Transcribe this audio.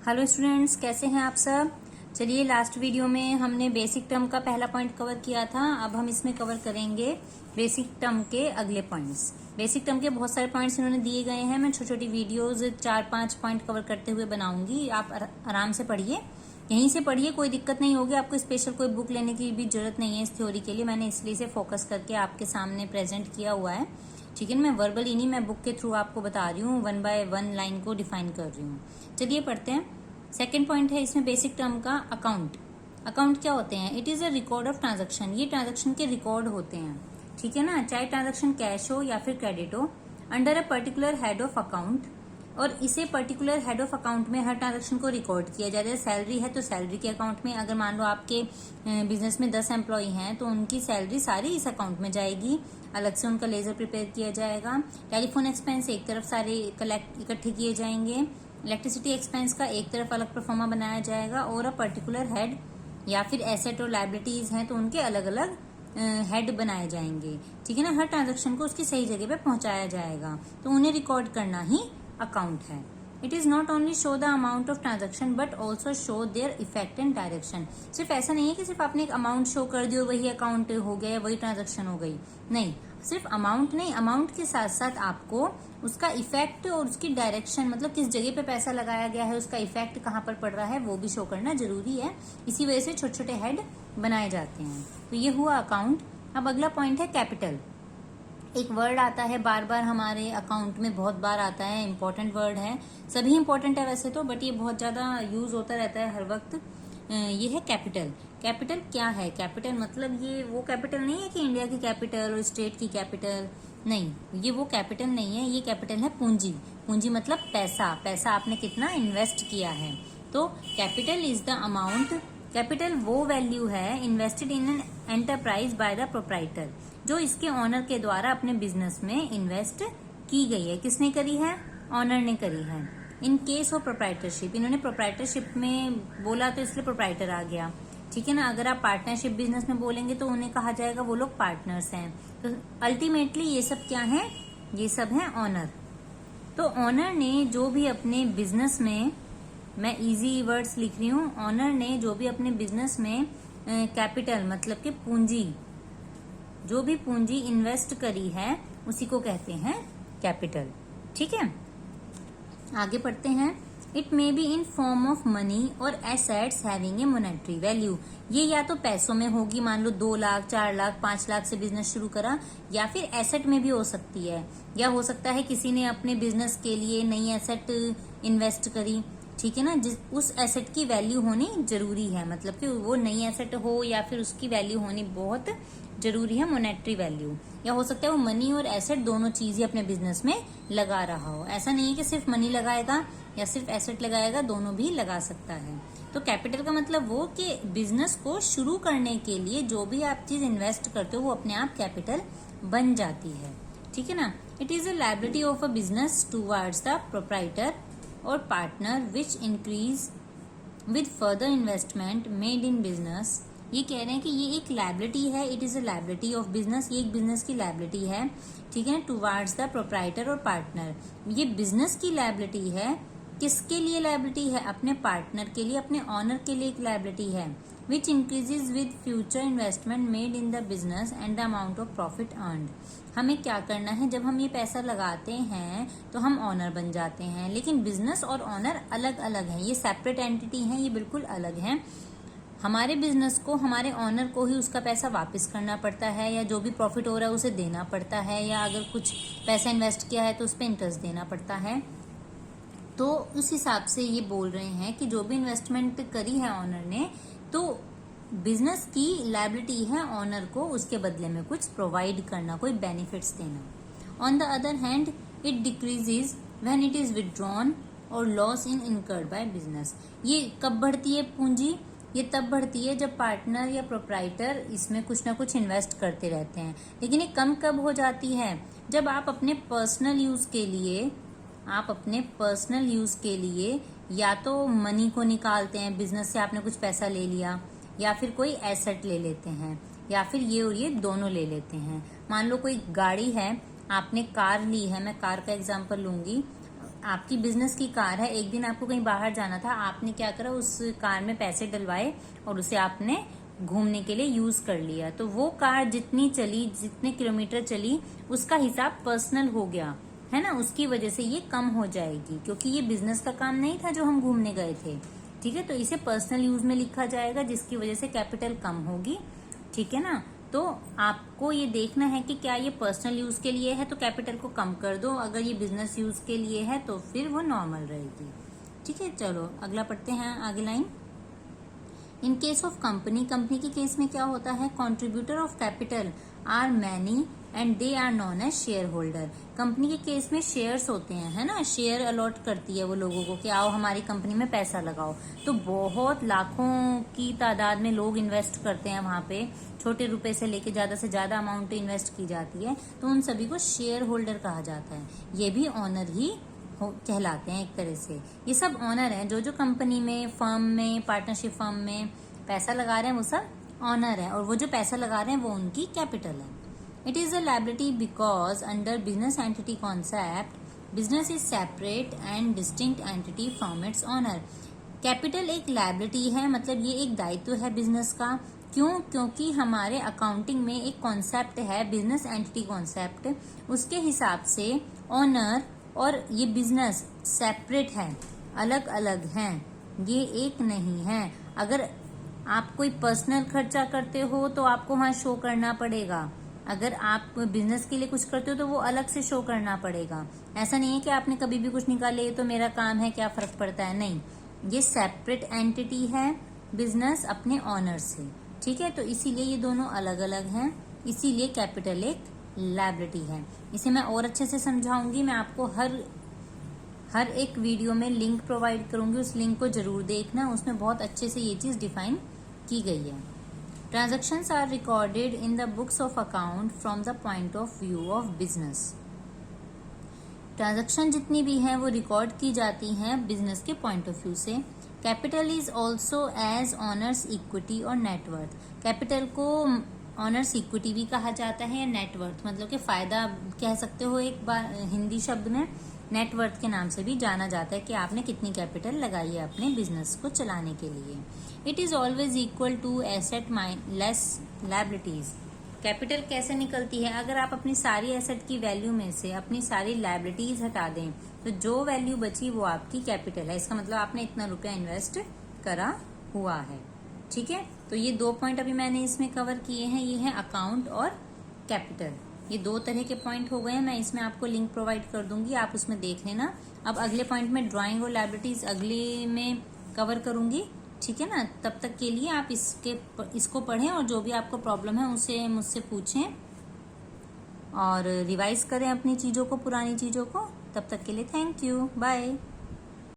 Hello students, कैसे हैं आप सब। चलिए, लास्ट वीडियो में हमने बेसिक टर्म का पहला पॉइंट कवर किया था। अब हम इसमें कवर करेंगे बेसिक टर्म के अगले पॉइंट्स। बेसिक टर्म के बहुत सारे पॉइंट्स इन्होंने दिए गए हैं। मैं छोटी छोटी वीडियोस 4-5 पॉइंट कवर करते हुए बनाऊंगी। आप आराम से पढ़िए, यहीं से पढ़िए, कोई दिक्कत नहीं होगी। आपको स्पेशल कोई बुक लेने की भी जरूरत नहीं है इस थ्योरी के लिए। मैंने इसलिए इसे फोकस करके आपके सामने प्रेजेंट किया हुआ है। ठीक है, मैं वर्बली नहीं, मैं बुक के थ्रू आपको बता रही हूँ, 1 बाय 1 लाइन को डिफाइन कर रही हूँ। चलिए पढ़ते हैं। सेकेंड पॉइंट है इसमें बेसिक टर्म का अकाउंट। अकाउंट क्या होते हैं? It is a record of transaction. ये ट्रांजेक्शन के रिकॉर्ड होते हैं, ठीक है ना, चाहे ट्रांजेक्शन कैश हो या फिर क्रेडिट हो, under a particular head of account. और इसे पर्टिकुलर हेड ऑफ अकाउंट में हर ट्रांजेक्शन को रिकॉर्ड किया जाता है। सैलरी है तो सैलरी के अकाउंट में, अगर मान लो आपके बिजनेस में 10 एम्प्लॉय हैं तो उनकी सैलरी सारी इस अकाउंट में जाएगी, अलग से उनका लेजर प्रिपेयर किया जाएगा। टेलीफोन एक्सपेंस एक तरफ सारे कलेक्ट इकट्ठे किए जाएंगे। इलेक्ट्रिसिटी एक्सपेंस का एक तरफ अलग परफॉर्मा बनाया जाएगा, और अ पर्टिकुलर हेड या फिर एसेट और लाइबिलिटीज हैं तो उनके अलग अलग हेड बनाए जाएंगे। ठीक है ना, हर ट्रांजेक्शन को उसकी सही जगह पे पहुंचाया जाएगा, तो उन्हें रिकॉर्ड करना ही अकाउंट है। It is not only show the amount of transaction but also show their effect and direction. सिर्फ ऐसा नहीं है कि सिर्फ आपने एक अमाउंट शो कर दी और वही अकाउंट हो गया, वही ट्रांजेक्शन हो गई। नहीं, सिर्फ अमाउंट नहीं, अमाउंट के साथ साथ आपको उसका इफेक्ट और उसकी डायरेक्शन, मतलब किस जगह पे पैसा लगाया गया है, उसका इफेक्ट कहाँ पर पड़ रहा है, वो भी शो करना जरूरी है। इसी वजह से छोटे छोटे हेड बनाए जाते हैं। तो ये हुआ अकाउंट। अब अगला पॉइंट है कैपिटल। एक वर्ड आता है बार बार हमारे अकाउंट में, बहुत बार आता है, इंपॉर्टेंट वर्ड है, सभी इंपॉर्टेंट है वैसे तो, बट ये बहुत ज्यादा यूज होता रहता है हर वक्त। ये है कैपिटल। कैपिटल क्या है? कैपिटल मतलब ये वो कैपिटल नहीं है कि इंडिया की कैपिटल और स्टेट की कैपिटल, नहीं, ये वो कैपिटल नहीं है। ये कैपिटल है पूंजी। पूंजी मतलब पैसा। पैसा आपने कितना इन्वेस्ट किया है। तो capital is the amount, capital वो वैल्यू है invested in an enterprise by the proprietor, जो इसके ऑनर के द्वारा अपने बिजनेस में इन्वेस्ट की गई है। किसने करी है? ऑनर ने करी है। इन केस ऑफ प्रोप्राइटरशिप, इन्होंने प्रोप्राइटरशिप में बोला तो इसलिए प्रोप्राइटर आ गया। ठीक है ना, अगर आप पार्टनरशिप बिजनेस में बोलेंगे तो उन्हें कहा जाएगा वो लोग पार्टनर्स हैं। तो अल्टीमेटली ये सब क्या है? ये सब है ऑनर। तो ऑनर ने जो भी अपने बिजनेस में, मैं इजी वर्ड्स लिख रही हूँ, ऑनर ने जो भी अपने बिजनेस में कैपिटल मतलब कि पूंजी, जो भी पूंजी इन्वेस्ट करी है उसी को कहते हैं कैपिटल। ठीक है, आगे पढ़ते हैं। It may be in form of money और assets having a monetary value. ये या तो पैसों में होगी, मान लो 2 लाख 4 लाख 5 लाख से बिजनेस शुरू करा, या फिर एसेट में भी हो सकती है, या हो सकता है किसी ने अपने बिजनेस के लिए नई एसेट इन्वेस्ट करी। ठीक है ना, जिस उस एसेट की वैल्यू होनी जरूरी है, मतलब कि वो नई एसेट हो या फिर उसकी वैल्यू होनी बहुत जरूरी है, मोनेटरी वैल्यू। या हो सकता है वो मनी और एसेट दोनों चीज ही अपने बिजनेस में लगा रहा हो। ऐसा नहीं है कि सिर्फ मनी लगाएगा या सिर्फ एसेट लगाएगा, दोनों भी लगा सकता है। तो कैपिटल का मतलब वो कि बिजनेस को शुरू करने के लिए जो भी आप चीज इन्वेस्ट करते हो वो अपने आप कैपिटल बन जाती है। ठीक है ना। It is a liability of a business towards the proprietor और partner which increase with further investment made in business. ये कह रहे हैं कि ये एक लायबिलिटी है, it is a liability of business, ये एक बिजनेस की लायबिलिटी है। ठीक है, टुवार्ड्स द प्रोप्राइटर और पार्टनर। ये बिजनेस की लायबिलिटी है। किसके लिए लायबिलिटी है? अपने पार्टनर के लिए, अपने ऑनर के लिए एक लायबिलिटी है। विच increases with future investment made in the business and the amount of profit earned. हमें क्या करना है? जब हम ये पैसा लगाते हैं तो हम ऑनर बन जाते हैं, लेकिन बिजनेस और ऑनर अलग अलग है, ये सेपरेट एंटिटी है, ये बिल्कुल अलग है। हमारे बिजनेस को, हमारे ऑनर को ही उसका पैसा वापस करना पड़ता है, या जो भी प्रॉफिट हो रहा है उसे देना पड़ता है, या अगर कुछ पैसा इन्वेस्ट किया है तो उस पर इंटरेस्ट देना पड़ता है। तो उस हिसाब से ये बोल रहे हैं कि जो भी इन्वेस्टमेंट करी है ऑनर ने, तो बिजनेस की लायबिलिटी है ऑनर को उसके बदले में कुछ प्रोवाइड करना, कोई बेनिफिट्स देना। On the other hand it decreases when it is withdrawn और loss in incurred by business. ये कब बढ़ती है पूंजी? ये तब बढ़ती है जब पार्टनर या प्रोप्राइटर इसमें कुछ ना कुछ इन्वेस्ट करते रहते हैं। लेकिन ये कम कब हो जाती है? जब आप अपने पर्सनल यूज के लिए, आप अपने पर्सनल यूज के लिए या तो मनी को निकालते हैं, बिजनेस से आपने कुछ पैसा ले लिया, या फिर कोई एसेट ले लेते हैं, या फिर ये और ये दोनों ले लेते हैं। मान लो कोई गाड़ी है, आपने कार ली है, मैं कार का एग्जांपल लूंगी। आपकी बिजनेस की कार है, एक दिन आपको कहीं बाहर जाना था, आपने क्या करा, उस कार में पैसे डलवाए और उसे आपने घूमने के लिए यूज कर लिया, तो वो कार जितनी चली, जितने किलोमीटर चली, उसका हिसाब पर्सनल हो गया, है ना। उसकी वजह से ये कम हो जाएगी, क्योंकि ये बिजनेस का काम नहीं था जो हम घूमने गए थे, ठीक है। तो इसे पर्सनल यूज में लिखा जाएगा, जिसकी वजह से कैपिटल कम होगी, ठीक है ना। तो आपको ये देखना है कि क्या ये पर्सनल यूज के लिए है तो कैपिटल को कम कर दो, अगर ये बिजनेस यूज के लिए है तो फिर वो नॉर्मल रहेगी, ठीक है। चलो अगला पढ़ते हैं, आगे line. In case of company, company के केस में क्या होता है, contributor of capital are many and they are known as share holder. Company के केस में शेयर्स होते हैं, है ना, शेयर अलॉट करती है वो लोगों को कि आओ हमारी कंपनी में पैसा लगाओ, तो बहुत लाखों की तादाद में लोग इन्वेस्ट करते हैं वहां पे, छोटे रुपए से लेके ज्यादा से ज्यादा अमाउंट इन्वेस्ट की जाती है, तो उन सभी को शेयर होल्डर कहा जाता है। ये भी ऑनर ही कहलाते हैं एक तरह से। ये सब ऑनर हैं, जो जो कंपनी में, फर्म में, पार्टनरशिप फर्म में पैसा लगा रहे हैं वो सब ऑनर है, और वो जो पैसा लगा रहे हैं वो उनकी कैपिटल है। It is a liability because under business entity concept business is separate and distinct entity from its owner. Capital एक लायबिलिटी है, मतलब ये एक दायित्व है बिजनेस का। क्यों? क्योंकि हमारे अकाउंटिंग में एक कॉन्सेप्ट है बिजनेस एंटिटी कॉन्सेप्ट, उसके हिसाब से ऑनर और ये बिजनेस सेपरेट है, अलग अलग हैं, ये एक नहीं है। अगर आप कोई पर्सनल खर्चा करते हो तो आपको वहां शो करना पड़ेगा, अगर आप बिजनेस के लिए कुछ करते हो तो वो अलग से शो करना पड़ेगा। ऐसा नहीं है कि आपने कभी भी कुछ निकाले तो मेरा काम है, क्या फर्क पड़ता है, नहीं, ये सेपरेट एंटिटी है बिजनेस अपने ऑनर से, ठीक है। तो इसीलिए ये दोनों अलग अलग हैं, इसीलिए कैपिटल एक लायबिलिटी है। इसे मैं और अच्छे से समझाऊंगी, मैं आपको हर एक वीडियो में लिंक प्रोवाइड करूंगी, उस लिंक को जरूर देखना, उसमें बहुत अच्छे से ये चीज डिफाइन की गई है। Transactions are recorded in the books of account from the point of view of business. Transaction जितनी भी हैं वो रिकॉर्ड की जाती हैं बिजनेस के पॉइंट ऑफ व्यू से। Capital is also as owners equity और नेटवर्थ। कैपिटल को ऑनर्स इक्विटी भी कहा जाता है या नेटवर्थ, मतलब कि फायदा कह सकते हो एक बार हिंदी शब्द में। नेटवर्थ के नाम से भी जाना जाता है कि आपने कितनी कैपिटल लगाई है अपने बिजनेस को चलाने के लिए। It is always equal to asset less liabilities. Capital कैसे निकलती है, अगर आप अपनी सारी एसेट की वैल्यू में से अपनी सारी लायबिलिटीज हटा दें तो जो वैल्यू बची वो आपकी कैपिटल है। इसका मतलब आपने इतना रुपया इन्वेस्ट करा हुआ है, ठीक है। तो ये 2 पॉइंट अभी मैंने इसमें कवर किए हैं, ये है अकाउंट और कैपिटल। ये 2 तरह के पॉइंट हो गए हैं, मैं इसमें आपको लिंक प्रोवाइड कर दूंगी, आप उसमें देख लेना। अब अगले पॉइंट में ड्राइंग और लायबिलिटीज अगले में कवर करूंगी, ठीक है ना। तब तक के लिए आप इसको पढ़ें और जो भी आपको प्रॉब्लम है उसे मुझसे पूछें और रिवाइज करें अपनी चीजों को, पुरानी चीजों को। तब तक के लिए थैंक यू, बाय।